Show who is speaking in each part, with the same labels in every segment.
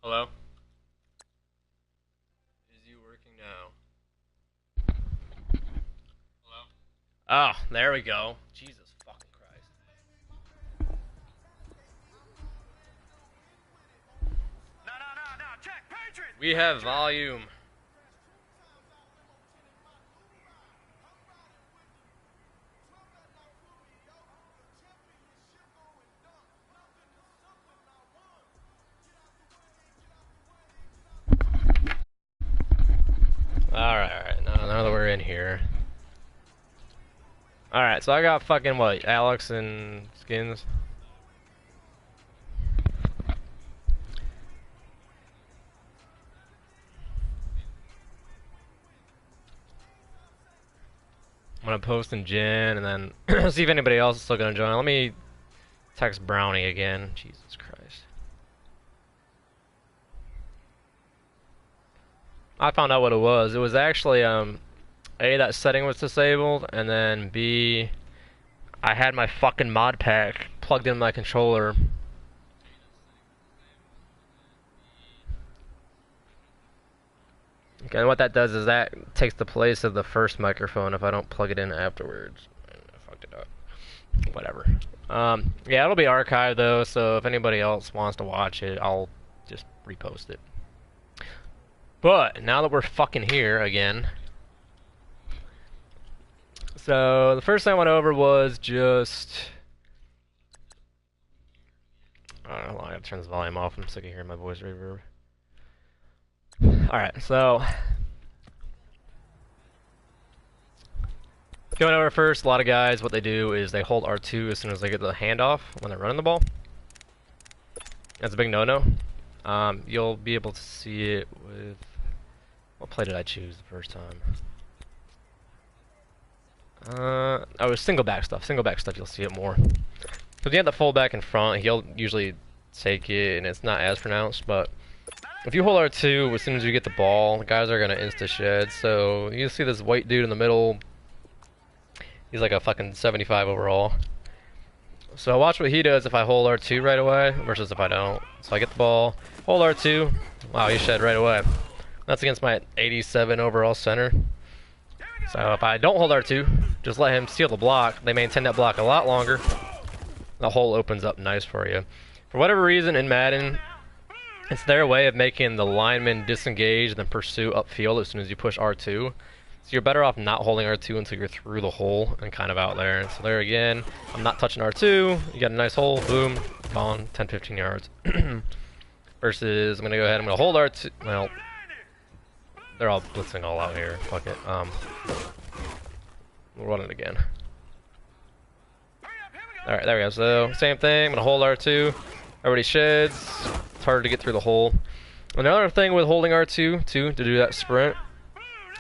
Speaker 1: Hello? Is you working now? Hello? Oh, there we go. Jesus fucking Christ.
Speaker 2: No, check, Patriots!
Speaker 1: We have volume. Alright, now that we're in here. Alright, so I got fucking what, Alex and Skins? I'm gonna post in Jen and then see if anybody else is still gonna join. Let me text Brownie again. Jesus Christ. I found out what it was. It was actually A, that setting was disabled, and then B, I had my fucking mod pack plugged in my controller. Okay, and what that does is that takes the place of the first microphone if I don't plug it in afterwards. I fucked it up. Whatever. Yeah, it'll be archived though, so if anybody else wants to watch it, I'll just repost it. But now that we're fucking here again, so the first thing I went over was just, I don't know, I gotta turn this volume off. I'm sick of hearing my voice reverb. Alright, so going over first, a lot of guys, what they do is they hold R2 as soon as they get the handoff when they're running the ball. That's a big no-no. You'll be able to see it with, what play did I choose the first time? Oh, it was single back stuff. Single back stuff, you'll see it more. So if you have the fullback in front, he'll usually take it, and it's not as pronounced, but if you hold R2, as soon as you get the ball, the guys are going to insta-shed. So you see this white dude in the middle. He's like a fucking 75 overall. So watch what he does if I hold R2 right away versus if I don't. So I get the ball, hold R2. Wow, he shed right away. That's against my 87 overall center. So if I don't hold R2, just let him steal the block. They maintain that block a lot longer. The hole opens up nice for you. For whatever reason in Madden, it's their way of making the lineman disengage and then pursue upfield as soon as you push R2. So you're better off not holding R2 until you're through the hole and kind of out there. And so there again, I'm not touching R2. You got a nice hole, boom, gone, 10, 15 yards. Versus, I'm going to go ahead, I'm going to hold R2. Well, they're all blitzing all out here. Fuck it. We'll run it again. Alright, there we go. So, same thing. I'm going to hold R2. Everybody sheds. It's harder to get through the hole. Another thing with holding R2, too, to do that sprint,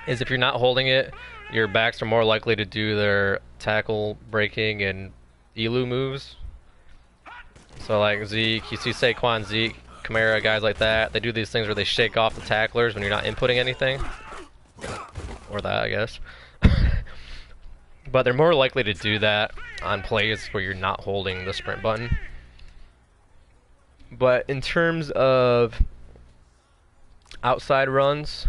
Speaker 1: is if you're not holding it, your backs are more likely to do their tackle, breaking, and elu moves. So, like Zeke, you see Saquon, Zeke, Kamara, guys like that, they do these things where they shake off the tacklers when you're not inputting anything. Or that, I guess. But they're more likely to do that on plays where you're not holding the sprint button. But in terms of outside runs,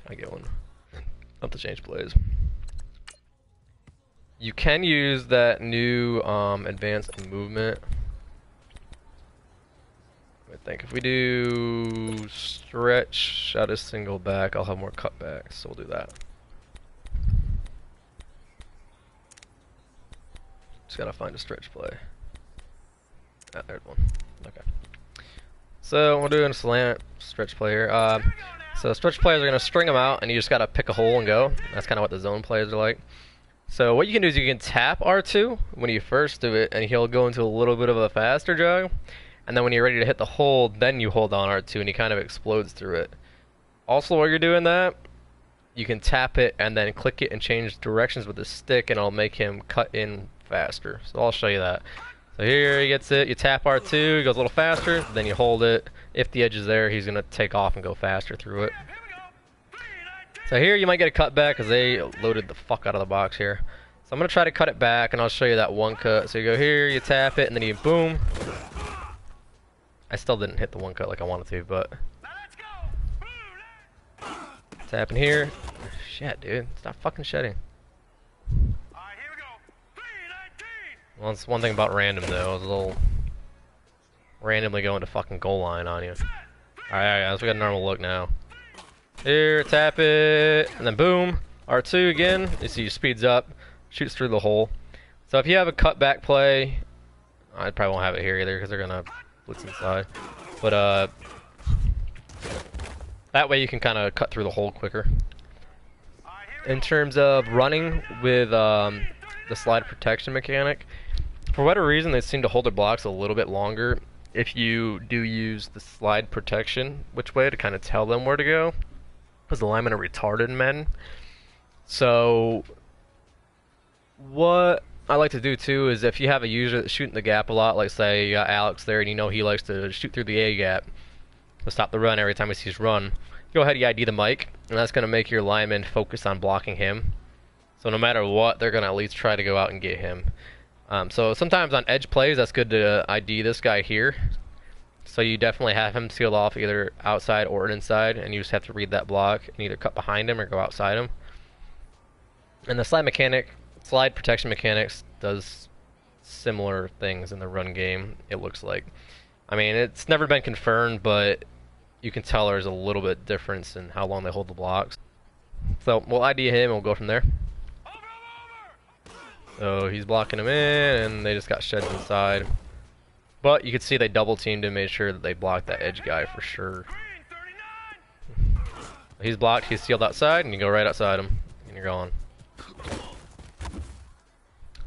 Speaker 1: I get one. I'll have to change plays. You can use that new advanced movement. I think if we do stretch out a single back, I'll have more cutbacks, so we'll do that. Just gotta find a stretch play. Ah, there's one. Okay. So we're doing a slant stretch play here. So stretch players are gonna string them out, and you just gotta pick a hole and go. That's kind of what the zone plays are like. So what you can do is you can tap R2 when you first do it, and he'll go into a little bit of a faster jog. And then when you're ready to hit the hold, then you hold on R2 and he kind of explodes through it. Also, while you're doing that, you can tap it and then click it and change directions with the stick, and it'll make him cut in faster. So I'll show you that. So here he gets it, you tap R2, he goes a little faster, then you hold it. If the edge is there, he's going to take off and go faster through it. So here you might get a cut back because they loaded the fuck out of the box here. So I'm going to try to cut it back, and I'll show you that one cut. So you go here, you tap it, and then you boom. I still didn't hit the one cut like I wanted to, but
Speaker 2: Now let's go. Blue,
Speaker 1: what's happening here? Shit, dude. Stop fucking shedding.
Speaker 2: all right, here we go. 319.
Speaker 1: Well, that's one thing about random, though. It's a little randomly going to fucking goal line on you. Alright, guys, we got a normal look now. Here, tap it, and then boom. R2 again. You see, speeds up, shoots through the hole. So if you have a cutback play, I probably won't have it here either because they're gonna blitz inside. But that way you can kind of cut through the hole quicker. In terms of running with the slide protection mechanic, for whatever reason they seem to hold their blocks a little bit longer if you do use the slide protection which way to kind of tell them where to go, because the linemen are retarded men. So what I like to do too is if you have a user that's shooting the gap a lot, like say you got Alex there and you know he likes to shoot through the A gap to stop the run every time he sees run, go ahead and ID the mic, and that's going to make your lineman focus on blocking him. So no matter what, they're going to at least try to go out and get him. So sometimes on edge plays, that's good to ID this guy here. So you definitely have him sealed off either outside or inside, and you just have to read that block and either cut behind him or go outside him. And the slide protection mechanics does similar things in the run game, it looks like. I mean, it's never been confirmed, but you can tell there's a little bit difference in how long they hold the blocks. So we'll ID him and we'll go from there. So he's blocking him in, and they just got sheds inside. But you can see they double teamed and made sure that they blocked that edge guy for sure. He's blocked, he's sealed outside, and you go right outside him, and you're gone.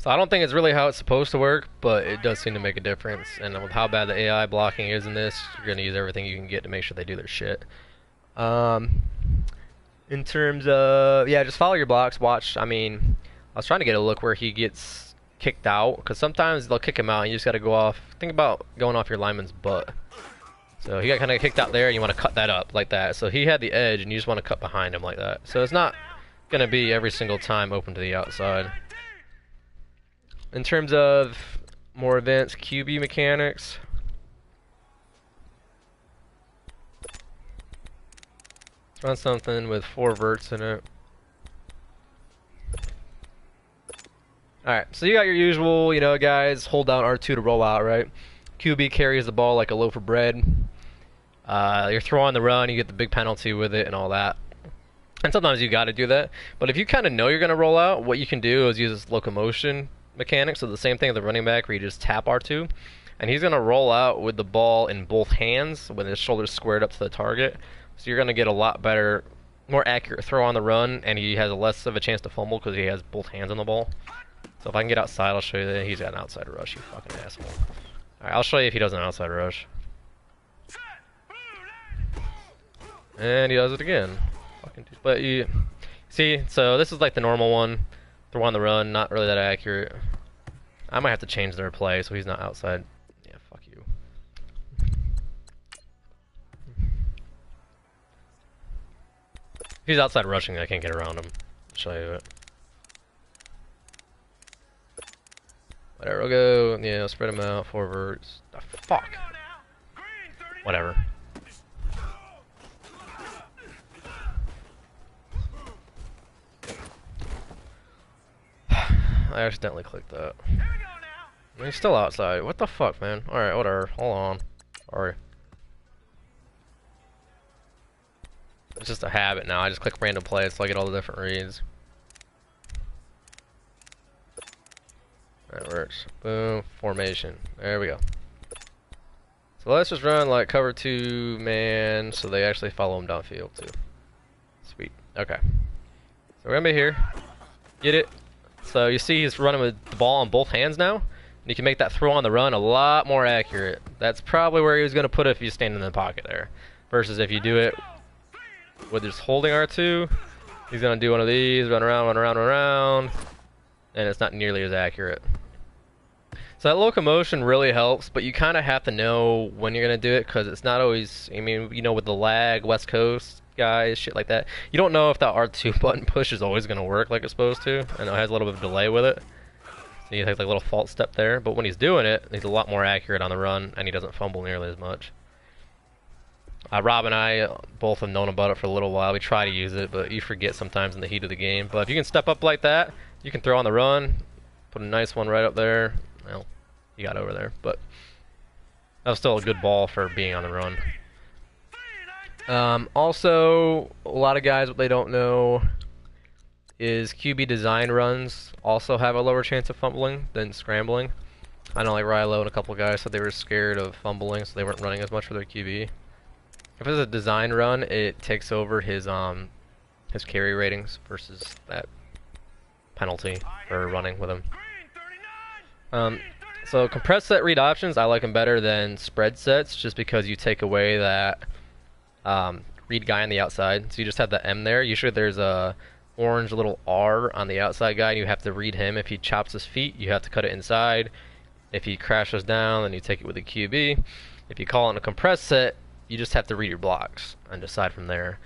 Speaker 1: So I don't think it's really how it's supposed to work, but it does seem to make a difference. And with how bad the AI blocking is in this, you're going to use everything you can get to make sure they do their shit. In terms of, yeah, just follow your blocks, watch. I mean, I was trying to get a look where he gets kicked out, because sometimes they'll kick him out and you just got to go off. Think about going off your lineman's butt. So he got kind of kicked out there and you want to cut that up like that. So he had the edge and you just want to cut behind him like that. So it's not going to be every single time open to the outside. In terms of more advanced QB mechanics, let's run something with 4 verts in it. Alright, so you got your usual, you know, guys, hold down R2 to roll out, right? QB carries the ball like a loaf of bread. You're throwing the run, you get the big penalty with it and all that. And sometimes you got to do that. But if you kind of know you're going to roll out, what you can do is use this locomotion mechanics. So the same thing with the running back where you just tap R2 and he's going to roll out with the ball in both hands with his shoulders squared up to the target. So you're going to get a lot better, more accurate throw on the run, and he has less of a chance to fumble because he has both hands on the ball. So if I can get outside, I'll show you that he's got an outside rush, you fucking asshole. Alright, I'll show you if he does an outside rush. And he does it again. But you see, so this is like the normal one. Throw on the run, not really that accurate. I might have to change their play so he's not outside. Yeah, fuck you. If he's outside rushing, I can't get around him. I'll show you it. Whatever, we'll go, yeah, spread him out, 4 verts. Oh, fuck. Whatever. I accidentally clicked that. He's still outside. What the fuck, man? Alright, whatever. Hold on. Sorry. It's just a habit now. I just click random plays so I get all the different reads. That works. Boom. Formation. There we go. So let's just run like cover 2 man so they actually follow him downfield too. Sweet. Okay. So we're gonna be here. Get it. So you see he's running with the ball on both hands now. And you can make that throw on the run a lot more accurate. That's probably where he was going to put it if you stand in the pocket there. Versus if you do it with just holding R2, he's going to do one of these, run around, run around, run around. And it's not nearly as accurate. So that locomotion really helps, but you kind of have to know when you're going to do it because it's not always, I mean, you know, with the lag, West Coast guys, shit like that. You don't know if that R2 button push is always going to work like it's supposed to. I know it has a little bit of delay with it. So he takes like a little false step there, but when he's doing it, he's a lot more accurate on the run, and he doesn't fumble nearly as much. Rob and I both have known about it for a little while. We try to use it, but you forget sometimes in the heat of the game. But if you can step up like that, you can throw on the run, put a nice one right up there. Well, you got over there, but that was still a good ball for being on the run. Also, a lot of guys, what they don't know is QB design runs also have a lower chance of fumbling than scrambling. I know like Rilo and a couple guys said they were scared of fumbling, so they weren't running as much for their QB. If it's a design run, it takes over his carry ratings versus that penalty for running with him. So compressed set read options, I like them better than spread sets, just because you take away that read guy on the outside. So you just have the M there. Usually there's a orange little R on the outside guy, and you have to read him. If he chops his feet, you have to cut it inside. If he crashes down, then you take it with a QB. If you call it a compressed set, you just have to read your blocks and decide from there.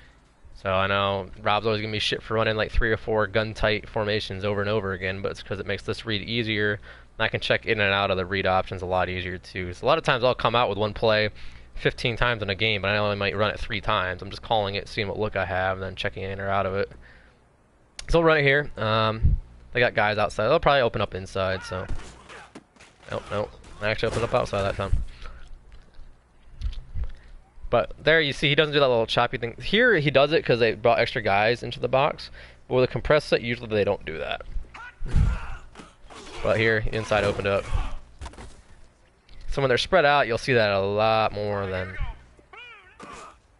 Speaker 1: So I know Rob's always gonna be shit for running like 3 or 4 gun tight formations over and over again, but it's because it makes this read easier. And I can check in and out of the read options a lot easier too. So a lot of times I'll come out with one play 15 times in a game, but I only might run it 3 times. I'm just calling it, seeing what look I have, and then checking in or out of it. So we'll run it here. They got guys outside. They'll probably open up inside. So nope. I actually opened up outside that time. But there you see he doesn't do that little choppy thing. Here he does it because they brought extra guys into the box. But with a compressed set, usually they don't do that. But here, inside opened up. So when they're spread out, you'll see that a lot more than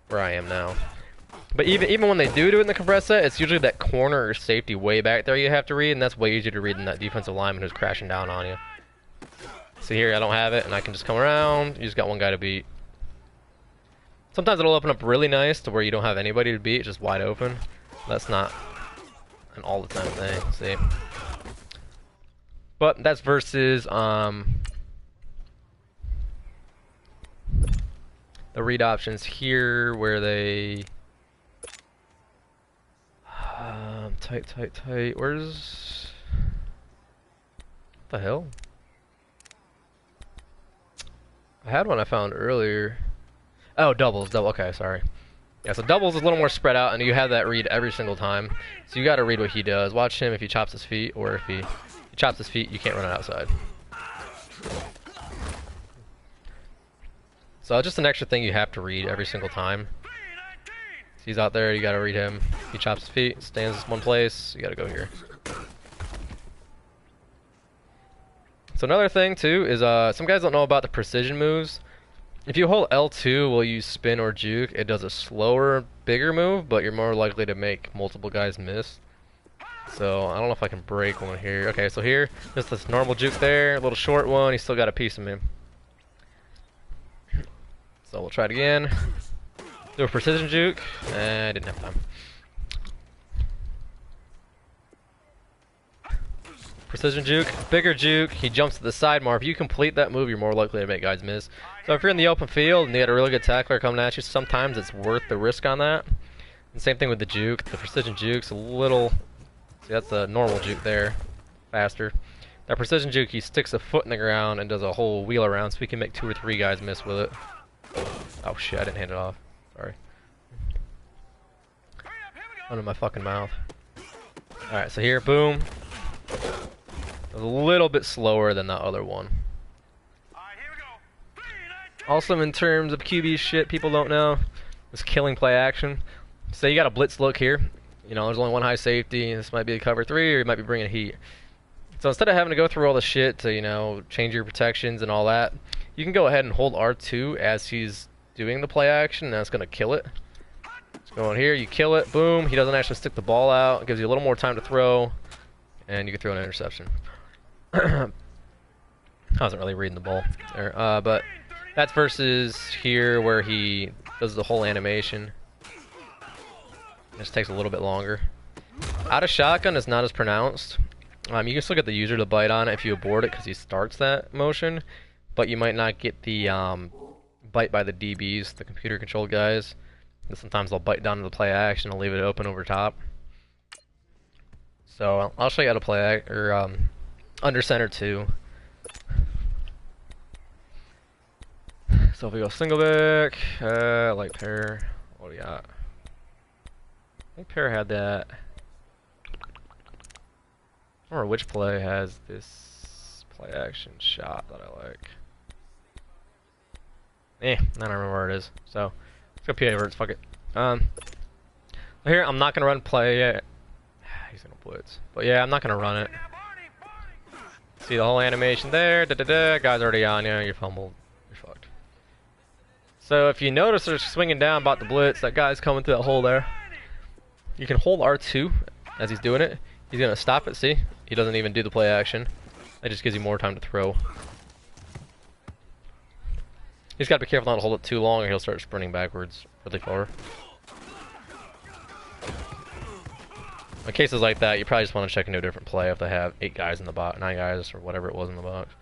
Speaker 1: where I am now. But even when they do it in the compressed set, it's usually that corner or safety way back there you have to read, and that's way easier to read than that defensive lineman who's crashing down on you. So here I don't have it, and I can just come around. You just got one guy to beat. Sometimes it'll open up really nice to where you don't have anybody to beat, it's just wide open. That's not an all the time thing, see? But that's versus the read options here where they tight. Where's what the hell? I had one I found earlier. Oh, doubles. Okay, sorry. Yeah, so doubles is a little more spread out, and you have that read every single time. So you got to read what he does. Watch him if he chops his feet, or if he chops his feet, you can't run it outside. So it's just an extra thing you have to read every single time. So he's out there, you got to read him. He chops his feet, stands in one place, you got to go here. So another thing too is some guys don't know about the precision moves. If you hold L2 while you spin or juke, it does a slower, bigger move, but you're more likely to make multiple guys miss. So I don't know if I can break one here. Okay, so here, just this normal juke there, a little short one, he's still got a piece of me. So we'll try it again. Do a precision juke. I didn't have time. Precision juke, bigger juke, he jumps to the side more. If you complete that move, you're more likely to make guys miss. So if you're in the open field and you got a really good tackler coming at you, sometimes it's worth the risk on that. And same thing with the juke. The precision juke's a little... See, that's the normal juke there. Faster. That precision juke, he sticks a foot in the ground and does a whole wheel around, so we can make 2 or 3 guys miss with it. Oh shit, I didn't hand it off. Sorry. Under my fucking mouth. Alright, so here, boom. A little bit slower than that other one. Also, in terms of QB shit, people don't know is killing play action. Say you got a blitz look here. You know, there's only one high safety. This might be a cover 3, or you might be bringing heat. So instead of having to go through all the shit to, you know, change your protections and all that, you can go ahead and hold R2 as he's doing the play action, and that's going to kill it. Just go in here, you kill it, boom. He doesn't actually stick the ball out. It gives you a little more time to throw, and you can throw an interception. I wasn't really reading the ball there, but that's versus here where he does the whole animation. It just takes a little bit longer. Out of shotgun is not as pronounced. You can still get the user to bite on it if you abort it because he starts that motion, but you might not get the bite by the DBs, the computer controlled guys. And sometimes they'll bite down to the play action and leave it open over top. So I'll show you how to play under center too. So if we go single back, like pair, what do we got? I think pair had that. I don't remember which play has this play action shot that I like. I don't remember where it is. So let's go PA verts, fuck it. Here I'm not gonna run play yet. He's gonna blitz. But yeah, I'm not gonna run it. See the whole animation there, guy's already on you, you're fumbled. You're fucked. So if you notice they're swinging down about the blitz, that guy's coming through that hole there. You can hold R2 as he's doing it. He's gonna stop it, see? He doesn't even do the play action. That just gives you more time to throw. You just gotta be careful not to hold it too long or he'll start sprinting backwards really far. In cases like that, you probably just want to check into a different play if they have 8 guys in the box, 9 guys, or whatever it was in the box.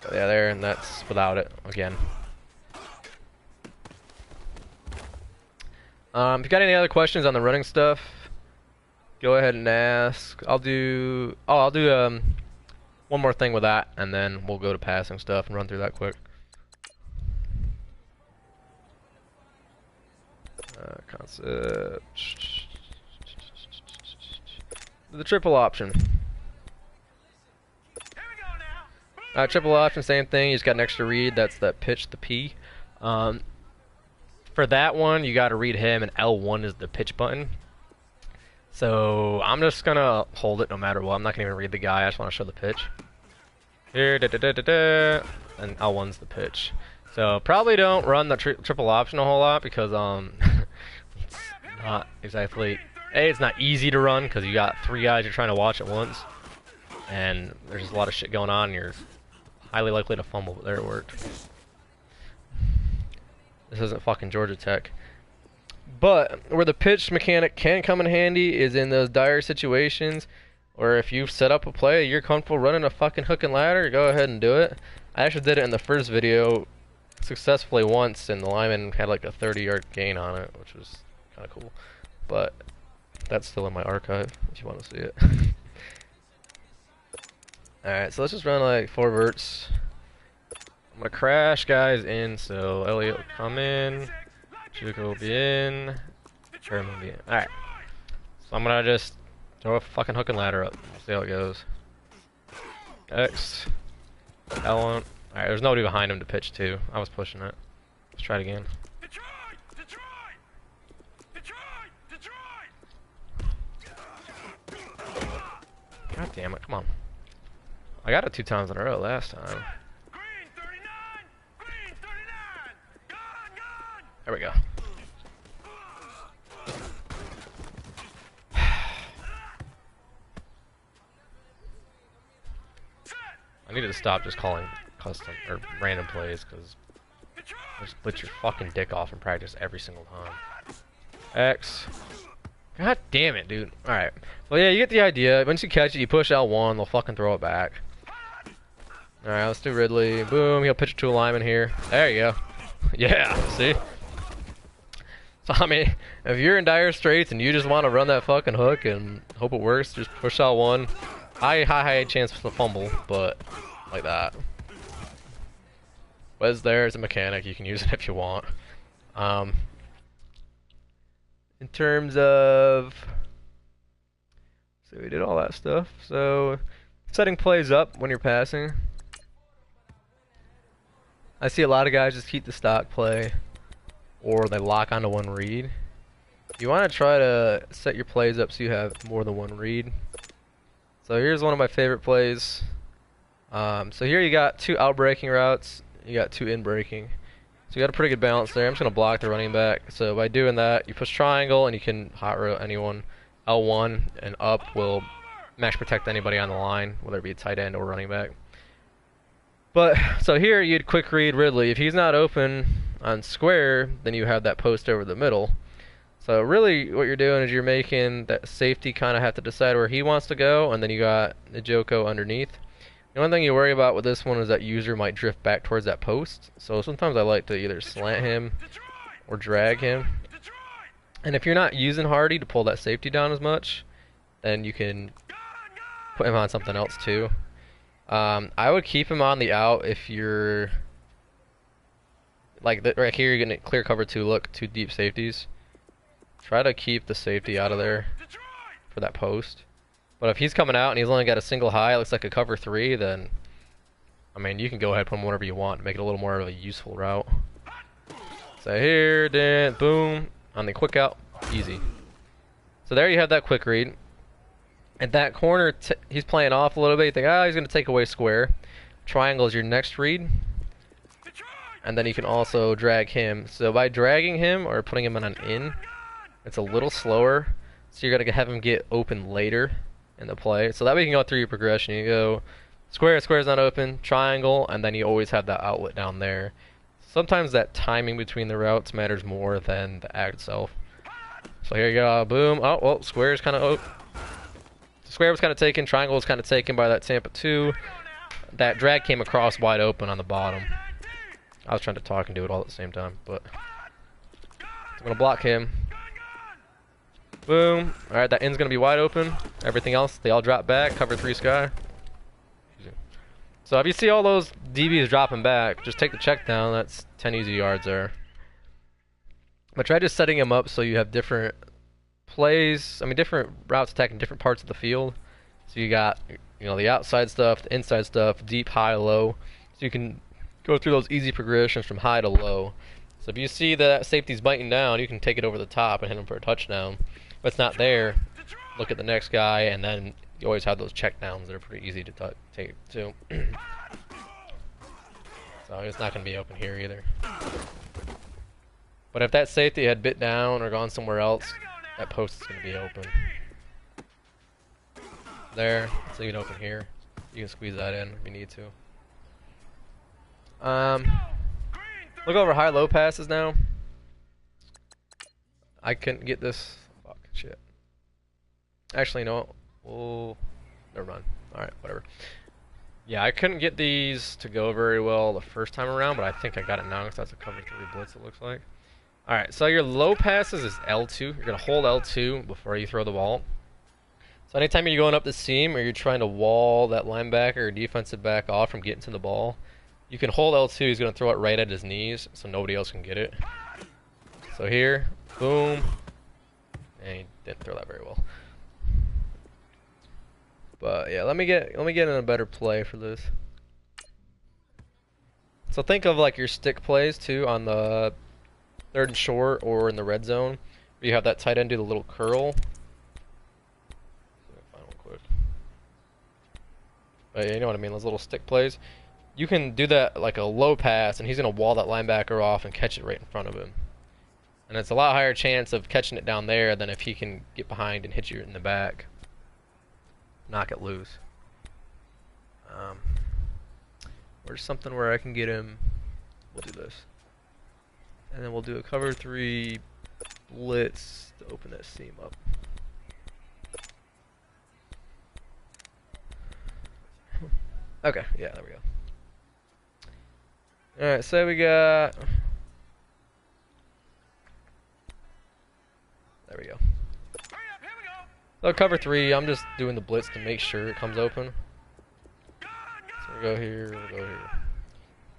Speaker 1: But yeah, there, and that's without it, again. If you got any other questions on the running stuff, go ahead and ask. I'll do one more thing with that, and then we'll go to passing stuff and run through that quick. Concept. The triple option. Triple option, same thing. You just got an extra read. That's that pitch, the P. For that one, you got to read him, and L1 is the pitch button. So I'm just gonna hold it no matter what. I'm not gonna even read the guy. I just want to show the pitch. Here, and L1's the pitch. So probably don't run the triple option a whole lot because it's not exactly. It's not easy to run because you got 3 guys you're trying to watch at once, and there's just a lot of shit going on. And you're highly likely to fumble. But there it worked. This isn't fucking Georgia Tech. But where the pitch mechanic can come in handy is in those dire situations, or if you set up a play, you're comfortable running a fucking hook and ladder, go ahead and do it. I actually did it in the first video successfully once, and the lineman had like a 30-yard gain on it, which was kind of cool. But that's still in my archive if you want to see it. Alright, so let's just run like 4 verts. I'm gonna crash guys in, so Elliot will come in, Juco will be in, Sherman will be in. Alright. So I'm gonna just throw a fucking hook and ladder up. See how it goes. X. L1. Alright, there's nobody behind him to pitch to. I was pushing it. Let's try it again. God damn it, come on. I got it 2 times in a row last time. There we go. I needed to stop just calling custom or random plays because just split your fucking dick off in practice every single time. X. God damn it, dude. Alright. Well, yeah, you get the idea. Once you catch it, you push L1, they'll fucking throw it back. Alright, let's do Ridley. Boom, he'll pitch it to a lineman here. There you go. Yeah, see? So, I mean, if you're in dire straits and you just want to run that fucking hook and hope it works, just push L1. High chance for the fumble, but like that. But it's there as a mechanic, you can use it if you want. In terms of, so we did all that stuff. So setting plays up when you're passing. I see a lot of guys just keep the stock play, or they lock onto one read. You want to try to set your plays up so you have more than one read. So here's one of my favorite plays. So here you got 2 out breaking routes, you got 2 in breaking. So you got a pretty good balance there. I'm just going to block the running back. So by doing that, you push triangle and you can hot route anyone. L1 and up will max protect anybody on the line, whether it be a tight end or running back. But, so here you'd quick read Ridley. If he's not open on square, then you have that post over the middle. So really what you're doing is you're making that safety kind of have to decide where he wants to go, and then you got the Joko underneath. The only thing you worry about with this one is that user might drift back towards that post. So sometimes I like to either slant him or drag him. And if you're not using Hardy to pull that safety down as much, then you can put him on something else too. I would keep him on the out if you're like right here. You're gonna clear cover 2. Look, 2 deep safeties. Try to keep the safety out of there for that post. But if he's coming out and he's only got a single high, it looks like a cover 3, then I mean you can go ahead and put him wherever you want to make it a little more of a useful route. So here, then boom on the quick out, easy. So there you have that quick read. At that corner, he's playing off a little bit. You think, he's going to take away square. Triangle is your next read. And then you can also drag him. So by dragging him or putting him on an in, it's a little slower. So you're going to have him get open later in the play. So that way you can go through your progression. You go square, square's not open, triangle, and then you always have that outlet down there. Sometimes that timing between the routes matters more than the act itself. So here you go, boom. Oh, well, square is kind of square was kind of taken, triangle was kind of taken by that Tampa 2. That drag came across wide open on the bottom. I was trying to talk and do it all at the same time, but I'm going to block him. Boom. Alright, that end's going to be wide open. Everything else, they all drop back, cover 3 sky. So if you see all those DBs dropping back, just take the check down. That's 10 easy yards there. But try just setting them up so you have different plays, different routes attacking different parts of the field. So you got, the outside stuff, the inside stuff, deep, high, low. So you can go through those easy progressions from high to low. So if you see that safety's biting down, you can take it over the top and hit him for a touchdown. If it's not there, look at the next guy, and then you always have those check downs that are pretty easy to take too. So it's not going to be open here either. But if that safety had bit down or gone somewhere else, that post is going to be open. There, so you can open here. You can squeeze that in if you need to. Look over high-low passes now. I couldn't get this. Fuck, shit. Actually, no. Oh, never mind. Alright, whatever. Yeah, I couldn't get these to go very well the first time around, but I think I got it now because that's a cover 3 blitz, it looks like. Alright, so your low passes is L2. You're going to hold L2 before you throw the ball. So anytime you're going up the seam or you're trying to wall that linebacker or defensive back off from getting to the ball, you can hold L2. He's going to throw it right at his knees so nobody else can get it. So here, boom. And he didn't throw that very well. But yeah, let me get in a better play for this. So think of like your stick plays too on the 3rd and short or in the red zone. Where you have that tight end do the little curl. But you know what I mean, those little stick plays. You can do that like a low pass, and he's going to wall that linebacker off and catch it right in front of him. And it's a lot higher chance of catching it down there than if he can get behind and hit you in the back. Knock it loose. Where's something where I can get him? We'll do this. And then we'll do a cover 3 blitz to open that seam up. Okay, yeah, there we go. Alright, so we got... There we go. So cover 3, I'm just doing the blitz to make sure it comes open. So we'll go here, we'll go here.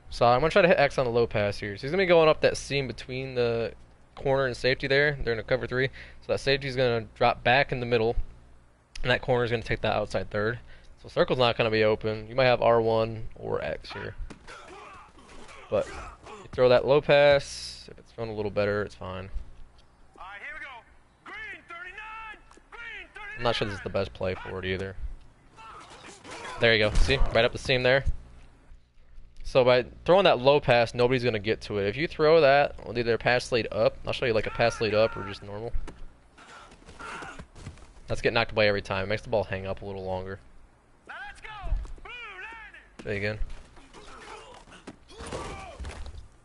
Speaker 1: So I'm going to try to hit X on the low pass here. So he's going to be going up that seam between the corner and safety there. They're in a cover 3. So that safety's going to drop back in the middle. And that corner's going to take that outside 3rd. So circle's not going to be open. You might have R1 or X here. But you throw that low pass. If it's thrown a little better, it's fine. I'm not sure this is the best play for it either. There you go. See? Right up the seam there. So by throwing that low pass, nobody's going to get to it. If you throw that with either a pass lead up, I'll show you like a pass lead up or just normal. That's getting knocked away every time. It makes the ball hang up a little longer. Show you again.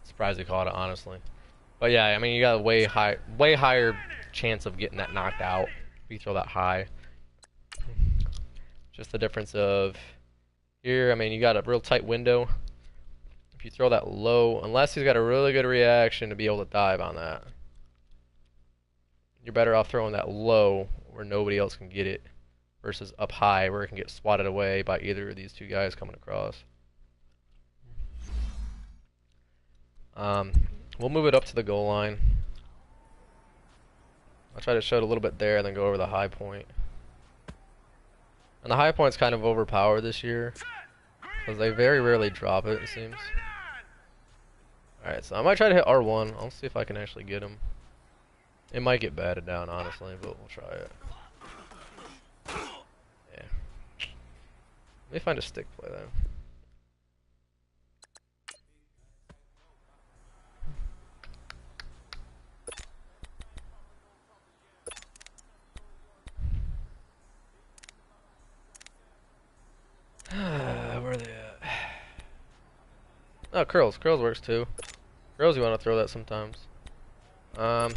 Speaker 1: Surprised he caught it, honestly. But yeah, I mean, you got a way higher chance of getting that knocked out if you throw that high. Just the difference of here, I mean, you got a real tight window. If you throw that low, unless he's got a really good reaction to be able to dive on that, you're better off throwing that low where nobody else can get it. versus up high where it can get swatted away by either of these two guys coming across. We'll move it up to the goal line. I'll try to show it a little bit there and then go over the high point. And the high point's kind of overpowered this year because they very rarely drop it, it seems. Alright, so I might try to hit R1. I'll see if I can actually get him. It might get batted down, honestly, but we'll try it. Yeah. Let me find a stick play, then. Where are they at? Oh, curls. Curls works too. Curls, you want to throw that sometimes. We'll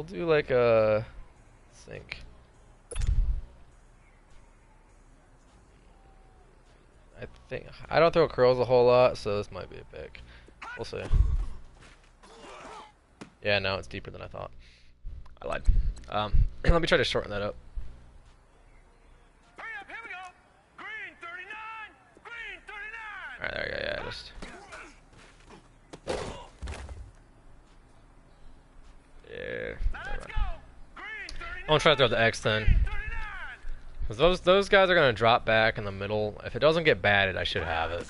Speaker 1: do like a sink. I don't throw curls a whole lot, so this might be a pick. We'll see. Yeah, no, it's deeper than I thought. I lied. Let me try to shorten that up. Alright, there you go, yeah, just... Yeah, I'm gonna try to throw the X then. Because those guys are gonna drop back in the middle. If it doesn't get batted, I should have it.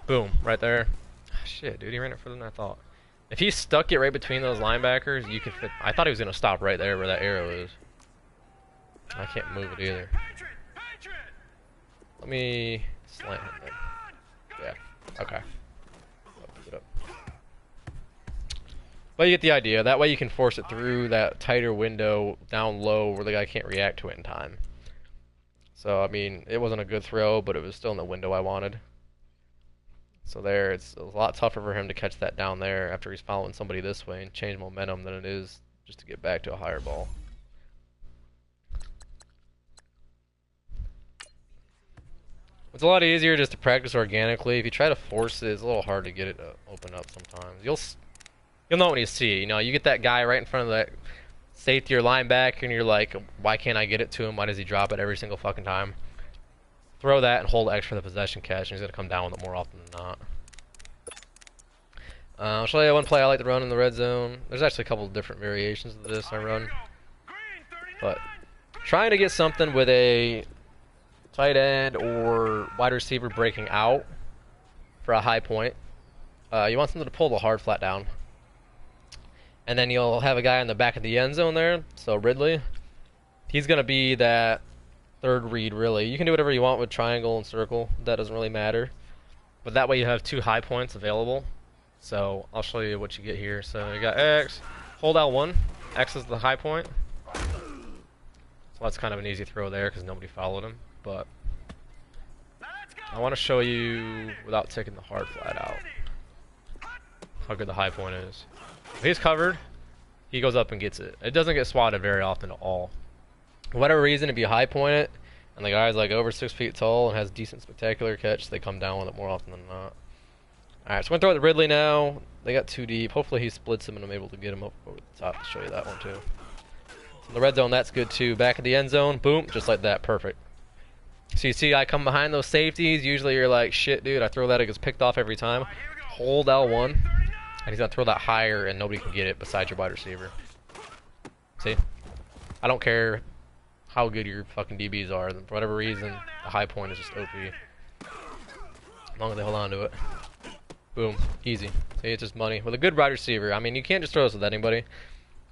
Speaker 1: Boom, right there. Shit, dude, he ran it further than I thought. If he stuck it right between those linebackers, you could fit... I thought he was gonna stop right there where that arrow is. I can't move it either. Let me slant him then. Yeah, okay. I'll pick it up. But you get the idea. That way you can force it through that tighter window down low where the guy can't react to it in time. So, I mean, it wasn't a good throw, but it was still in the window I wanted. So there, it's a lot tougher for him to catch that down there after he's following somebody this way and change momentum than it is just to get back to a higher ball. It's a lot easier just to practice organically. If you try to force it, it's a little hard to get it to open up sometimes. You'll know when you see it. You know, you get that guy right in front of that safety or linebacker, and you're like, why can't I get it to him? Why does he drop it every single fucking time? Throw that and hold X for the possession catch, and he's gonna come down with it more often than not. I'll show you one play I like to run in the red zone. There's actually a couple of different variations of this I run, but trying to get something with a tight end or wide receiver breaking out for a high point. You want something to pull the hard flat down. And then you'll have a guy in the back of the end zone there. So Ridley, he's going to be that third read, really. You can do whatever you want with triangle and circle. That doesn't really matter. But that way you have two high points available. So I'll show you what you get here. So you got X, hold L1. X is the high point. So that's kind of an easy throw there because nobody followed him. But I want to show you, without taking the hard flat out, how good the high point is. If he's covered, he goes up and gets it. It doesn't get swatted very often at all. For whatever reason, if you high point it, and the guy's like over 6 feet tall and has decent spectacular catch, they come down with it more often than not. Alright, so we're going to throw it to Ridley now. They got too deep. Hopefully he splits him and I'm able to get him up over the top to show you that one too. So in the red zone, that's good too. Back of the end zone, boom, just like that, perfect. So you see I come behind those safeties, usually you're like, shit dude, I throw that, it gets picked off every time. Hold L1, and he's going to throw that higher and nobody can get it besides your wide receiver. See? I don't care how good your fucking DBs are, for whatever reason, the high point is just OP. As long as they hold on to it. Boom, easy. See, it's just money. With a good wide receiver, I mean, you can't just throw this with anybody.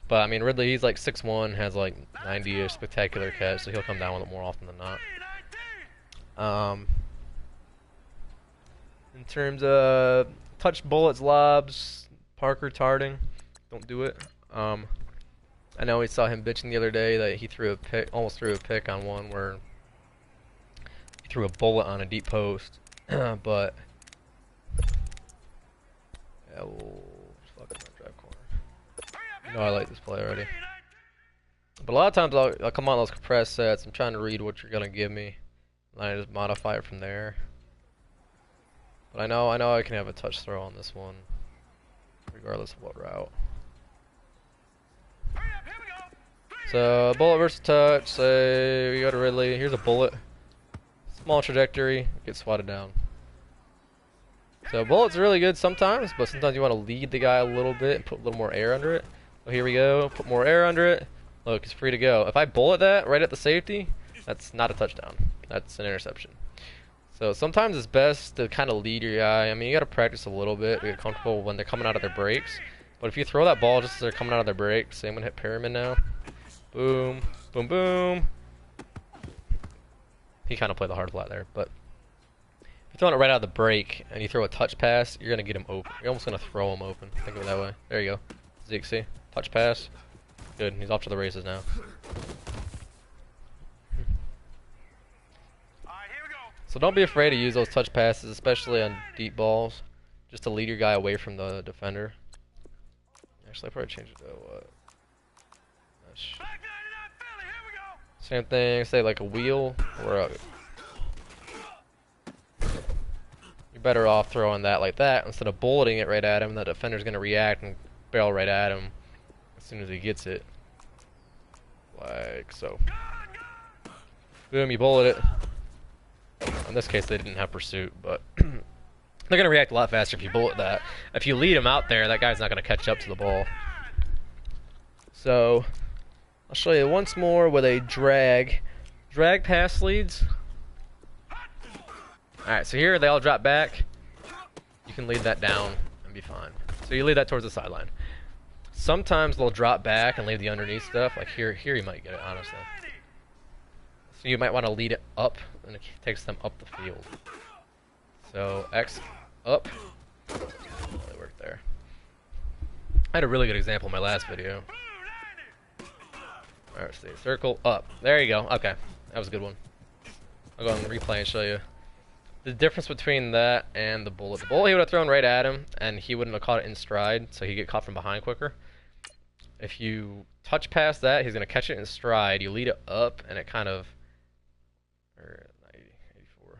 Speaker 1: But, I mean, Ridley, he's like 6'1", has like 90-ish spectacular catch, so he'll come down with it more often than not. In terms of touch bullets, lobs, Parker tarding, don't do it. I know we saw him bitching the other day that he threw a pick, almost threw a pick on one where he threw a bullet on a deep post, but yeah, we'll fuck in that drive corner. You know I like this play already. But a lot of times I'll come on those compressed sets. I'm trying to read what you're gonna give me, and I just modify it from there. But I know I can have a touch throw on this one, regardless of what route. So bullet versus touch. Say we go to Ridley. Here's a bullet. Small trajectory. Get swatted down. So bullets are really good sometimes, but sometimes you want to lead the guy a little bit and put a little more air under it. So here we go. Put more air under it. Look, it's free to go. If I bullet that right at the safety, that's not a touchdown. That's an interception. So sometimes it's best to kind of lead your guy. I mean, you got to practice a little bit to get comfortable when they're coming out of their breaks. But if you throw that ball just as they're coming out of their breaks, say I'm going to hit pyramid now. Boom, boom, boom. He kind of played the hard flat there, but if you're throwing it right out of the break and you throw a touch pass, you're going to get him open. You're almost going to throw him open. Think of it that way. There you go. Zeke, see? Touch pass. Good. He's off to the races now. So don't be afraid to use those touch passes, especially on deep balls, just to lead your guy away from the defender. Actually, I'll probably change it to what? Same thing, say like a wheel or a... You're better off throwing that like that instead of bulleting it right at him. The defender's going to react and barrel right at him as soon as he gets it. Like so. Boom, you bullet it. In this case, they didn't have pursuit, but they're going to react a lot faster if you bullet that. If you lead him out there, that guy's not going to catch up to the ball. So, I'll show you once more with a drag. Drag pass leads. Alright, so here they all drop back. You can lead that down and be fine. So you lead that towards the sideline. Sometimes they'll drop back and leave the underneath stuff. Like here you might get it, honestly. So you might want to lead it up, and it takes them up the field. So X up. Doesn't really work there. I had a really good example in my last video. Alright, let's see. Circle up. There you go. Okay, that was a good one. I'll go on the replay and show you the difference between that and the bullet. The bullet he would have thrown right at him, and he wouldn't have caught it in stride, so he'd get caught from behind quicker. If you touch past that, he's going to catch it in stride. You lead it up, and it kind of... Or 90, 84. We'll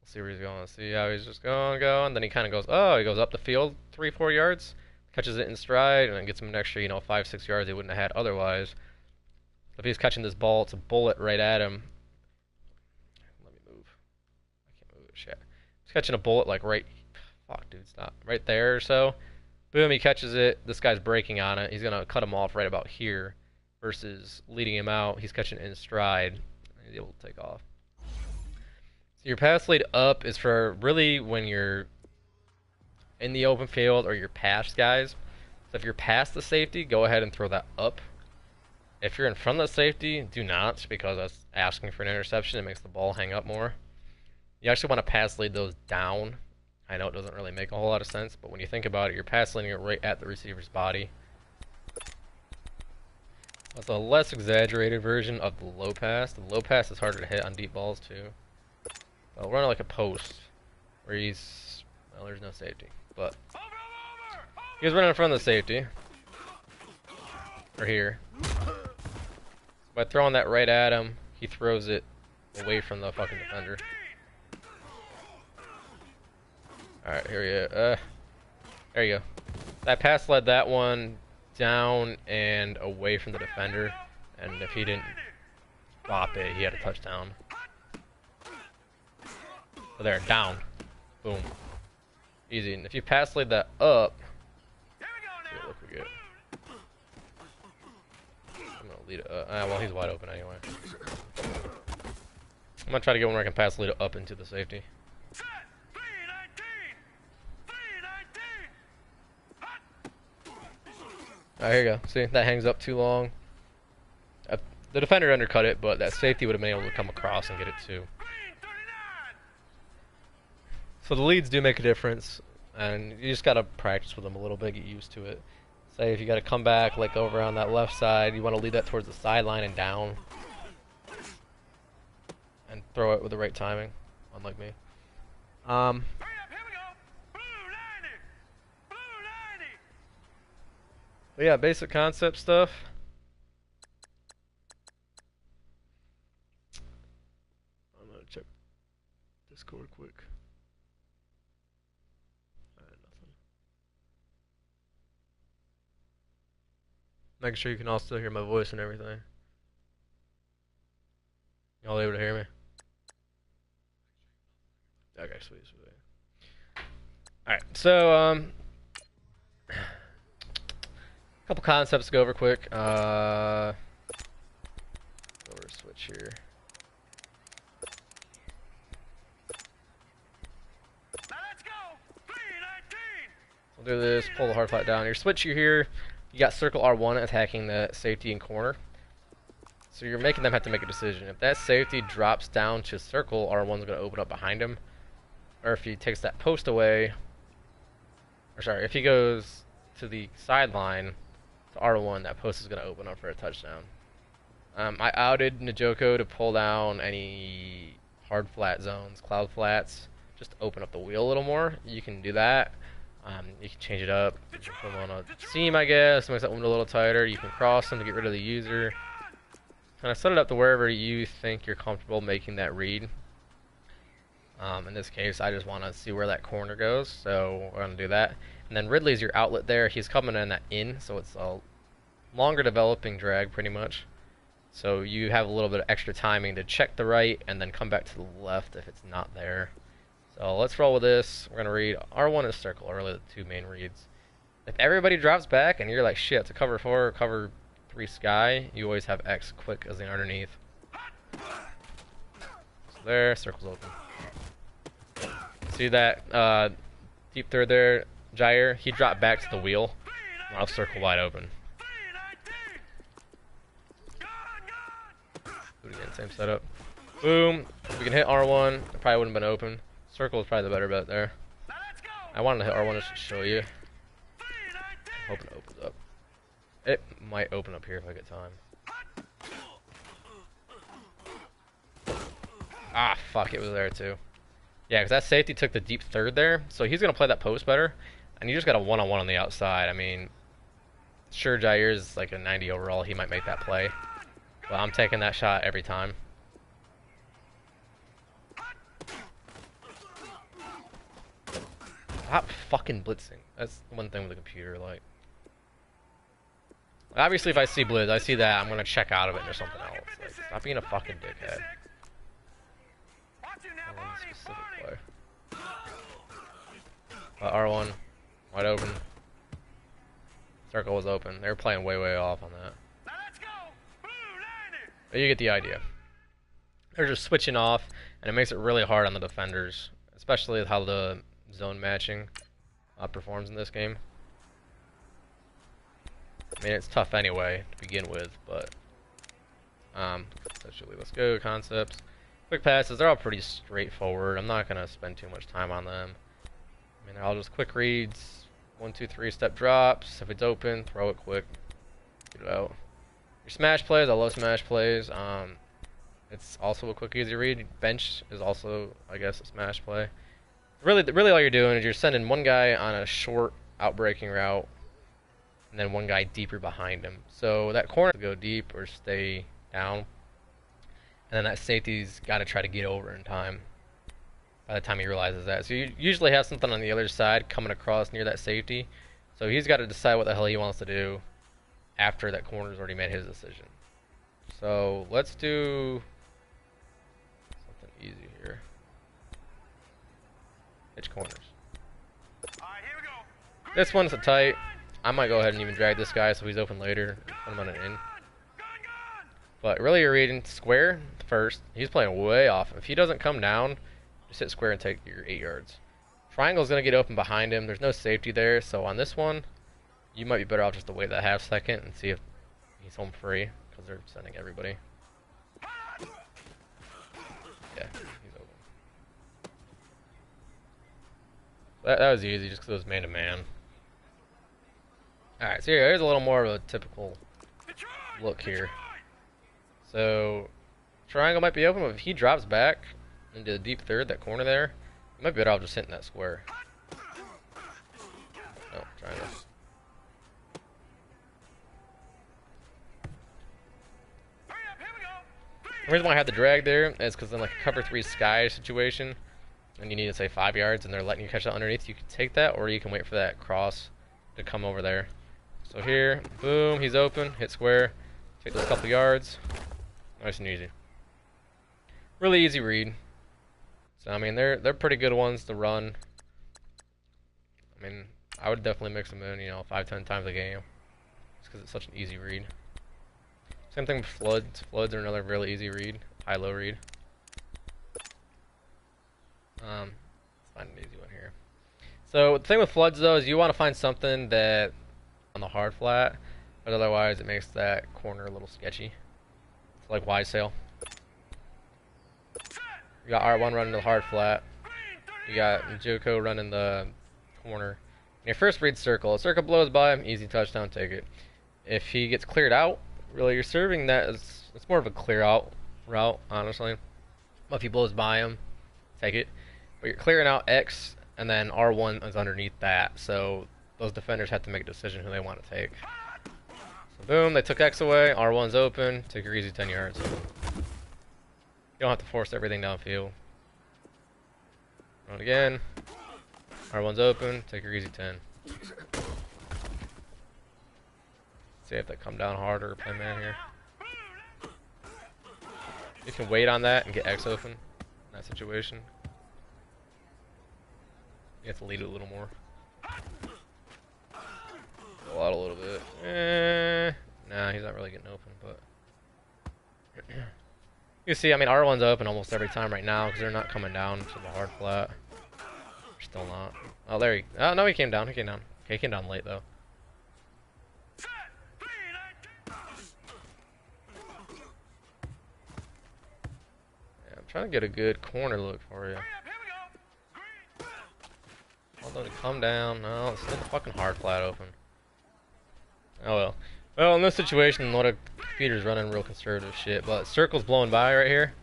Speaker 1: see where he's going. See how he's just going. Then he kind of goes, oh, he goes up the field 3-4 yards, catches it in stride, and then gets him an extra, 5-6 yards he wouldn't have had otherwise. If he's catching this ball, it's a bullet right at him. Let me move. I can't move it. Shit. He's catching a bullet like right... Fuck, dude, stop. Right there or so. Boom, he catches it. This guy's braking on it. He's going to cut him off right about here. Versus leading him out. He's catching it in stride. He's able to take off. So your pass lead up is for really when you're in the open field or you're past guys. So if you're past the safety, go ahead and throw that up. If you're in front of the safety, do not, because that's asking for an interception. It makes the ball hang up more. You actually want to pass lead those down. I know it doesn't really make a whole lot of sense, but when you think about it, you're pass leading it right at the receiver's body. That's a less exaggerated version of the low pass. The low pass is harder to hit on deep balls too. I'll run it like a post, where he's... Well, there's no safety, but... He was running in front of the safety. Or here. By throwing that right at him, he throws it away from the fucking defender. Alright, here we go. There you go. That pass led that one down and away from the defender. And if he didn't stop it, he had a touchdown. So there, down. Boom. Easy. And if you pass lead that up, see what look we get. I'm gonna lead it up. Well, he's wide open anyway. I'm gonna try to get one where I can pass lead it up into the safety. Alright, here you go. See, that hangs up too long. The defender undercut it, but that safety would have been able to come across and get it too. So the leads do make a difference, and you just gotta practice with them a little bit, get used to it. Say if you gotta come back, like over on that left side, you want to lead that towards the sideline and down. And throw it with the right timing, unlike me. But yeah, basic concept stuff. I'm gonna check Discord quick. Nothing. Making sure you can all still hear my voice and everything. Y'all able to hear me? Okay, sweet. Alright, so, couple concepts to go over quick. Go over switch here.
Speaker 2: Now let's go. 319.
Speaker 1: We'll do this, pull the hard flat down. Your switch here, you got circle R1 attacking the safety and corner. So you're making them have to make a decision. If that safety drops down to circle, R1's going to open up behind him. Or if he takes that post away, or sorry, if he goes to the sideline to R1, that post is going to open up for a touchdown. I outed Njoko to pull down any hard flat zones, cloud flats, just to open up the wheel a little more. You can do that. You can change it up. You can put them on a seam, I guess, makes that window a little tighter. You can cross them to get rid of the user. Kind of set it up to wherever you think you're comfortable making that read. In this case, I just want to see where that corner goes, so we're going to do that. And then Ridley's your outlet there. He's coming in that in, so it's a longer developing drag pretty much. So you have a little bit of extra timing to check the right and then come back to the left if it's not there. So let's roll with this. We're going to read R1 is circle, or really the two main reads. If everybody drops back and you're like, shit, it's a cover 4 or cover 3 sky, you always have X quick as the underneath. So there, circle's open. See that deep third there, Jair? He dropped back to the wheel. I'll circle wide open. Do it again, same setup. Boom. We can hit R1. It probably wouldn't have been open. Circle is probably the better bet there. I wanted to hit R1 just to show you. I'm hoping it opens up. It might open up here if I get time. Ah, fuck, it was there too. Yeah, because that safety took the deep third there, so he's going to play that post better. And you just got a one-on-one on the outside. I mean, sure, Jair's like a 90 overall. He might make that play. But I'm taking that shot every time. Stop fucking blitzing. That's one thing with the computer, like. Obviously, if I see blitz, I see that, I'm going to check out of it or something else. Like, stop being a fucking dickhead. Specific play. R1, wide open. Circle was open. They were playing way off on that. But you get the idea. They're just switching off, and it makes it really hard on the defenders, especially with how the zone matching performs in this game. I mean, it's tough anyway to begin with, but essentially, let's go concepts. Quick passes, they're all pretty straightforward. I'm not going to spend too much time on them. I mean, they're all just quick reads, 1, 2, 3 step drops. If it's open, throw it quick, get it out. Your smash plays, I love smash plays. It's also a quick, easy read. Bench is also, I guess, a smash play. Really, all you're doing is you're sending one guy on a short outbreaking route, and then one guy deeper behind him. So that corner to go deep or stay down, and then that safety's got to try to get over in time. By the time he realizes that, so you usually have something on the other side coming across near that safety. So he's got to decide what the hell he wants to do after that corner's already made his decision. So let's do something easy here. Pitch corners. This one's a tight. I might go ahead and even drag this guy so he's open later. Put him on an in. But really you're reading square first. He's playing way off. If he doesn't come down, just hit square and take your 8 yards. Triangle's going to get open behind him. There's no safety there. So on this one, you might be better off just to wait that half second and see if he's home free, because they're sending everybody. Yeah, he's open. That was easy just because it was man-to-man. Alright, so here's a little more of a typical look here. So, triangle might be open, but if he drops back into the deep third, that corner there, you might be better off just hitting that square. Oh, triangle. The reason why I had the drag there is because in like a cover 3 sky situation, and you need to say 5 yards, and they're letting you catch that underneath, you can take that, or you can wait for that cross to come over there. So here, boom, he's open, hit square, take those couple yards, nice and easy. Really easy read. So I mean, they're pretty good ones to run. I mean, I would definitely mix them in, you know, 5-10 times a game, just because it's such an easy read. Same thing with floods. Floods are another really easy read, high-low read. Let's find an easy one here. So the thing with floods though is you want to find something that on the hard flat, but otherwise it makes that corner a little sketchy. It's like wide sail. You got R1 running the hard flat. You got Joko running the corner. And your first read circle. A circle blows by him, easy touchdown, take it. If he gets cleared out, really you're serving that as it's more of a clear out route, honestly. But if he blows by him, take it. But you're clearing out X, and then R1 is underneath that. So those defenders have to make a decision who they want to take. So boom, they took X away. R1's open. Take your easy 10 yards. You don't have to force everything downfield. Run again. R1's open. Take your easy 10. See if they come down harder or play man here. You can wait on that and get X open in that situation. You have to lead it a little more. Go out a little bit. Nah, he's not really getting open, but you see, I mean, R1's open almost every time right now because they're not coming down to the hard flat. They're still not. Oh, there he. Oh no, he came down. He came down. Okay, he came down late though. Yeah, I'm trying to get a good corner look for you. Although to come down, no, it's still the fucking hard flat open. Oh well. Well, in this situation, a lot of computers running real conservative shit, but circle's blowing by right here.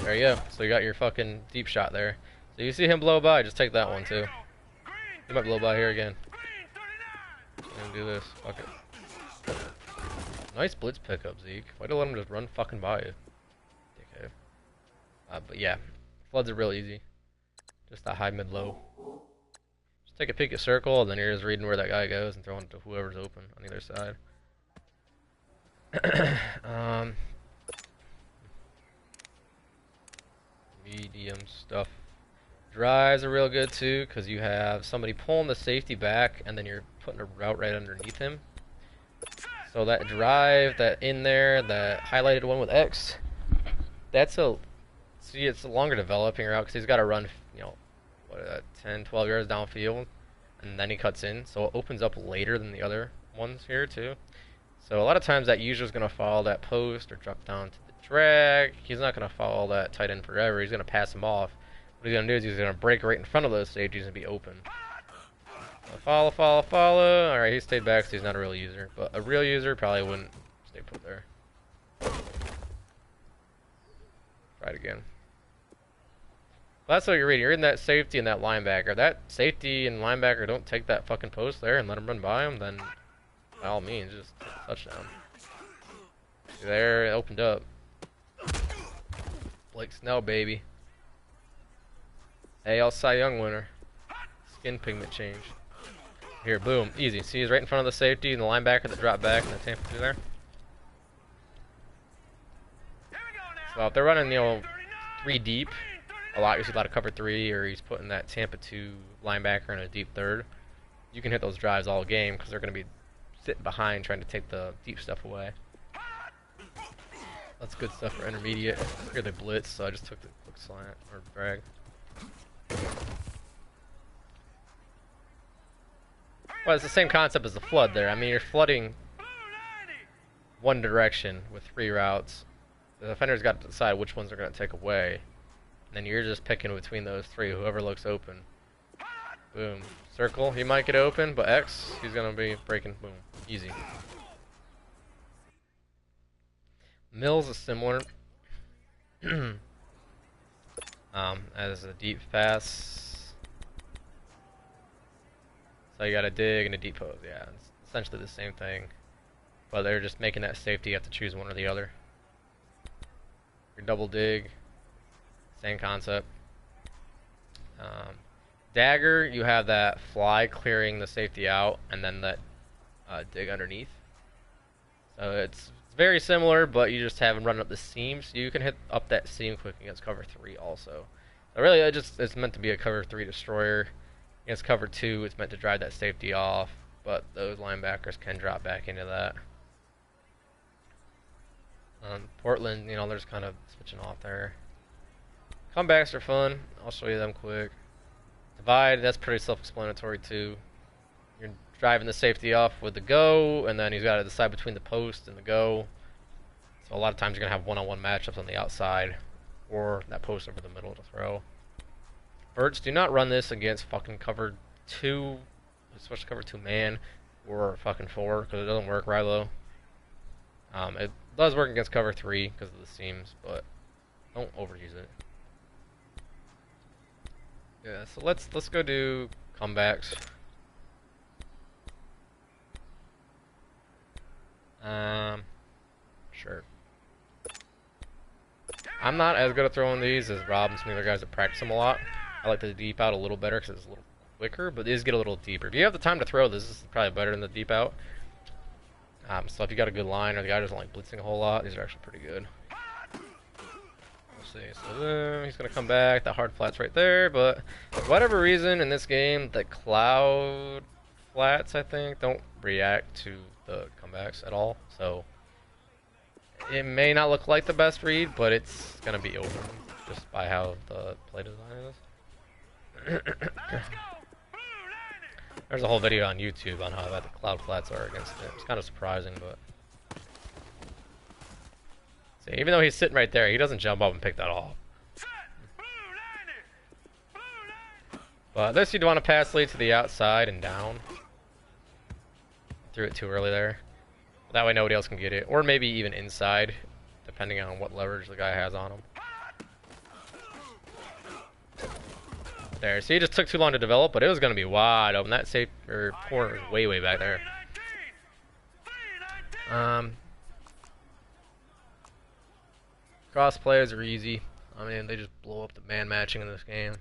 Speaker 1: There you go. So you got your fucking deep shot there. So you see him blow by, just take that one too. He might blow by here again. Let him do this. Fuck it. Nice blitz pickup, Zeke. Why'd you let him just run fucking by you? Okay. But yeah, floods are real easy. Just that high, mid, low. Just take a peek at circle, and then you're just reading where that guy goes and throwing it to whoever's open on either side. Medium stuff. Drives are real good too, because you have somebody pulling the safety back, and then you're putting a route right underneath him. So that drive, that in there, that highlighted one with X, that's a... See, it's a longer developing route, because he's got to run, you know, what, 10, 12 yards downfield, and then he cuts in, so it opens up later than the other ones here too. So a lot of times that user's going to follow that post or drop down to the drag. He's not going to follow that tight end forever. He's going to pass him off. What he's going to do is he's going to break right in front of those safeties and be open. So follow, follow, follow. Alright, he stayed back, so he's not a real user. But a real user probably wouldn't stay put there. Try it again. Well, that's what you're reading. You're reading that safety and that linebacker. If that safety and linebacker don't take that fucking post there and let him run by him, then by all means, just touchdown. See there, it opened up. Blake Snell, baby. AL Cy Young winner. Skin pigment change. Here, boom, easy. See, he's right in front of the safety and the linebacker that dropped back and the Tampa 2 there. So if they're running, you know, 3 deep, you see a lot of cover 3, or he's putting that Tampa 2 linebacker in a deep third, you can hit those drives all game because they're going to be sitting behind trying to take the deep stuff away. That's good stuff for intermediate. Here they blitz, so I just took the quick slant or drag. Well, it's the same concept as the flood there. I mean, you're flooding one direction with 3 routes. The defender's got to decide which ones they're going to take away. And then you're just picking between those 3, whoever looks open. Boom. Circle, he might get open, but X, he's going to be breaking. Boom. Easy. Mills is similar. As a deep pass. So you got a dig and a deep pose. Yeah, it's essentially the same thing. But they're just making that safety. You have to choose one or the other. Your double dig. Same concept. Dagger, you have that fly clearing the safety out, and then that dig underneath. So it's very similar, but you just have him running up the seam, so you can hit up that seam quick against cover 3 also. So really, it's meant to be a cover 3 destroyer. Against cover 2, it's meant to drive that safety off, but those linebackers can drop back into that. Portland, you know, they're just kind of switching off there. Comebacks are fun. I'll show you them quick. Divide, that's pretty self-explanatory too. You're driving the safety off with the go, and then he's got to decide between the post and the go. So a lot of times you're going to have one-on-one matchups on the outside, or that post over the middle to throw. Birds, do not run this against fucking cover 2, especially cover 2 man, or fucking 4, because it doesn't work, Rilo. It does work against cover 3 because of the seams, but don't overuse it. Yeah, so let's go do comebacks. Sure. I'm not as good at throwing these as Rob and some other guys that practice them a lot. I like the deep out a little better because it's a little quicker, but these get a little deeper. If you have the time to throw this is probably better than the deep out. So if you got a good line or the guy doesn't like blitzing a whole lot, these are actually pretty good. We'll see. So he's gonna come back. That hard flat's right there, but for whatever reason in this game, the cloud flats I think don't react to the comebacks at all. So it may not look like the best read, but it's gonna be open just by how the play design is. There's a whole video on YouTube on how bad the cloud flats are against it. It's kind of surprising, but see, even though he's sitting right there, he doesn't jump up and pick that off. But this you'd want to pass lead to the outside and down. Threw it too early there. That way nobody else can get it, or maybe even inside, depending on what leverage the guy has on him. There, so he just took too long to develop, but it was going to be wide open. That safe or corner is way back there. Cross plays are easy. I mean, they just blow up the man matching in this game.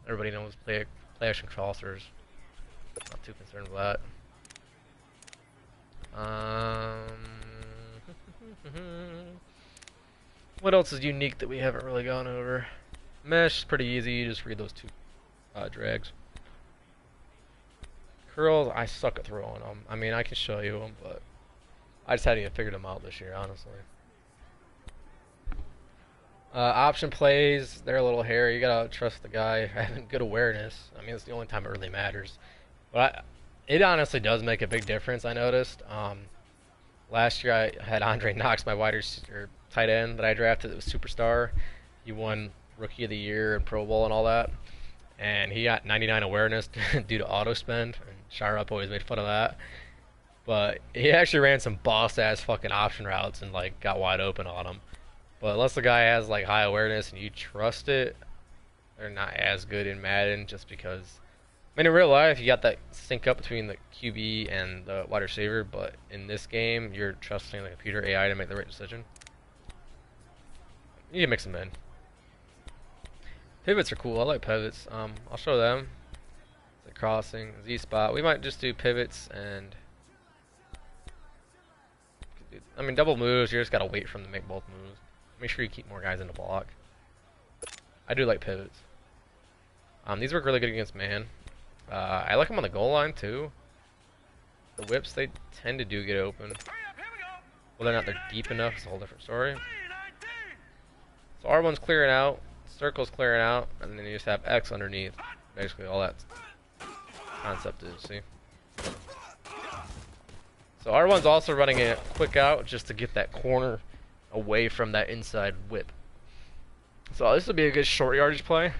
Speaker 1: Everybody knows play action crossers. Not too concerned with that. What else is unique that we haven't really gone over? Mesh is pretty easy. You just read those two drags. Curls, I suck at throwing them. I mean, I can show you them, but I just hadn't even figured them out this year, honestly. Option plays, they're a little hairy. You gotta trust the guy having good awareness. I mean, it's the only time it really matters. But it honestly does make a big difference, I noticed. Last year I had Andre Knox, my tight end that I drafted. It was Superstar. He won Rookie of the Year and Pro Bowl and all that. And he got 99 awareness due to auto spend. And Shire Up always made fun of that. But he actually ran some boss-ass fucking option routes and like got wide open on them. But unless the guy has like high awareness and you trust it, they're not as good in Madden just because. I mean, in real life, you got that sync up between the QB and the wide receiver, but in this game, you're trusting the computer AI to make the right decision. You can mix them in. Pivots are cool. I like pivots. I'll show them. The crossing, Z spot. We might just do pivots and. I mean, double moves. You just gotta wait for them to make both moves. Make sure you keep more guys in the block. I do like pivots. These work really good against man. I like them on the goal line too. The whips, they tend to get open. Whether or not they're deep enough is a whole different story. So R1's clearing out, circle's clearing out, and then you just have X underneath. Basically all that concept is, see? So R1's also running a quick out just to get that corner away from that inside whip. So this would be a good short yardage play.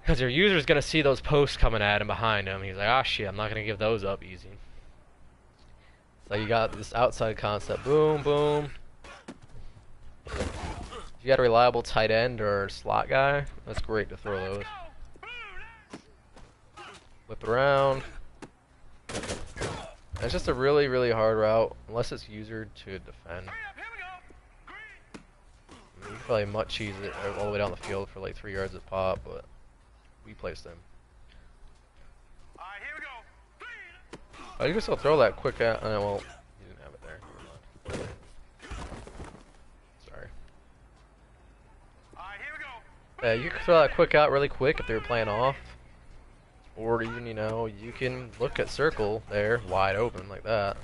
Speaker 1: Because your user's going to see those posts coming at him behind him. He's like, ah shit, I'm not going to give those up easy. So you got this outside concept. Boom, boom. If you got a reliable tight end or slot guy, that's great to throw those. Whip it around. It's just a really, really hard route, unless it's user to defend. I mean, you can probably mutt cheese it all the way down the field for like 3 yards of pop, but we placed them. Oh, you can still throw that quick out. Well, you didn't have it there. Never mind. Sorry.
Speaker 2: Alright, here we go.
Speaker 1: Yeah, you can throw that quick out really quick if they were playing off. Or even, you know, you can look at circle there, wide open, like that.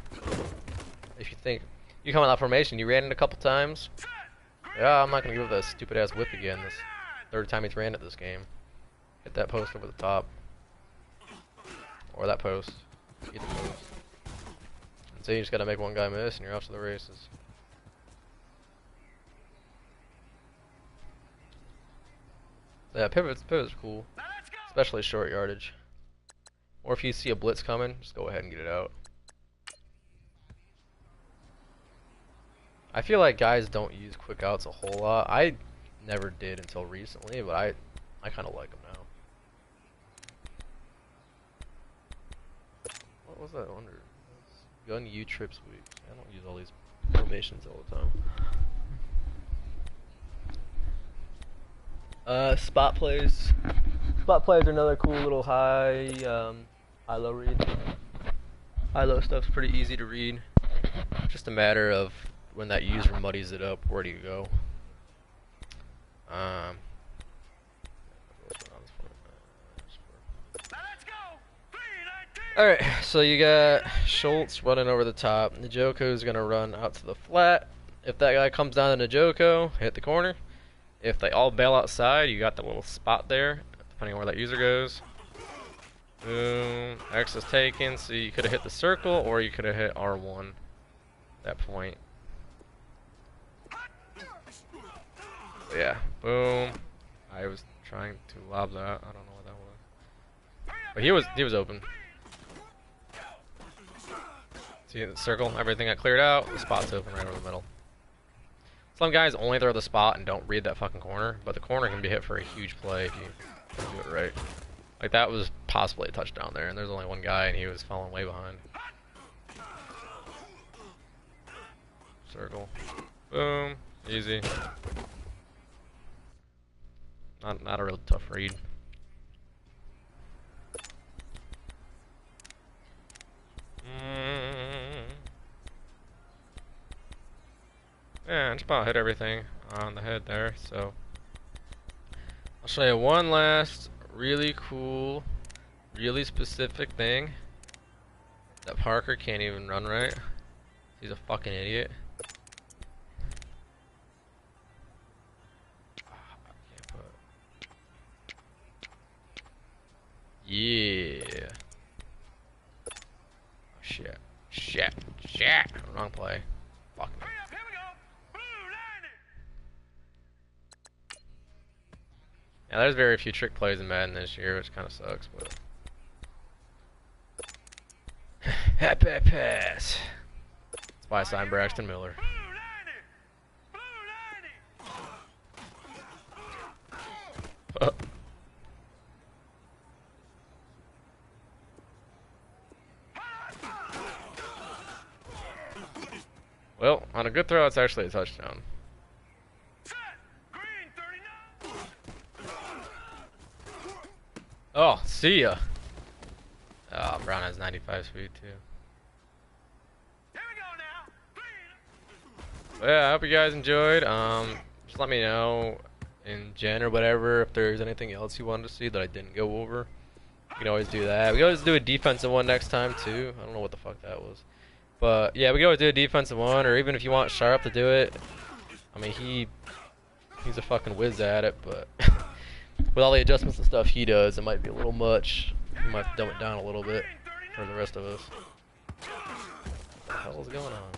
Speaker 1: If you think, you come in that formation, you ran it a couple times. Yeah, I'm not going to give it that stupid ass whip again. This third time he's ran it this game. Hit that post over the top. Or that post. Either post. And so you just got to make one guy miss and you're off to the races. Yeah, pivots are cool.
Speaker 2: Now let's go.
Speaker 1: Especially short yardage. Or if you see a blitz coming, just go ahead and get it out. I feel like guys don't use quick outs a whole lot. I never did until recently, but I kind of like them now. What was that under? Gun U trip sweep. I don't use all these formations all the time. Spot plays. Spot plays are another cool little high-low read. High-low stuff's pretty easy to read. Just a matter of when that user muddies it up, where do you go?
Speaker 2: Now let's go. 319.
Speaker 1: Alright, so you got Schultz running over the top. Njoku's gonna run out to the flat. If that guy comes down to Njoku, hit the corner. If they all bail outside, you got the little spot there, depending on where that user goes. Boom. X is taken, so you could have hit the circle, or you could have hit R1 at that point. Yeah, boom. I was trying to lob that. I don't know what that was. But he was open. See the circle, everything got cleared out, the spot's open right over the middle. Some guys only throw the spot and don't read that fucking corner, but the corner can be hit for a huge play if you do it right. Like that was possibly a touchdown there, and there's only one guy and he was falling way behind. Circle. Boom. Easy. Not a real tough read. Yeah, just about hit everything on the head there, so I'll show you one last really cool, really specific thing that Parker can't even run right. He's a fucking idiot. Yeah. Oh, shit. Wrong play. Fuck me.
Speaker 2: Hurry up, here we go. Blue 90.
Speaker 1: Yeah, there's very few trick plays in Madden this year, which kind of sucks, but. Happy pass. That's why I signed Braxton Miller.
Speaker 2: Blue 90. Blue 90.
Speaker 1: Well, on a good throw, it's actually a touchdown.
Speaker 2: Set. Green 39.
Speaker 1: Oh, see ya. Oh, Brown has 95 speed too.
Speaker 2: Here we go now. Green.
Speaker 1: But yeah, I hope you guys enjoyed. Just let me know in gen or whatever if there's anything else you wanted to see that I didn't go over. You can always do that. We can always do a defensive one next time too. I don't know what the fuck that was. But yeah, we can always do a defensive one, or even if you want Sharp to do it. I mean, he's a fucking whiz at it, but with all the adjustments and stuff he does, it might be a little much. We might have to dumb it down a little bit for the rest of us. What the hell is going on?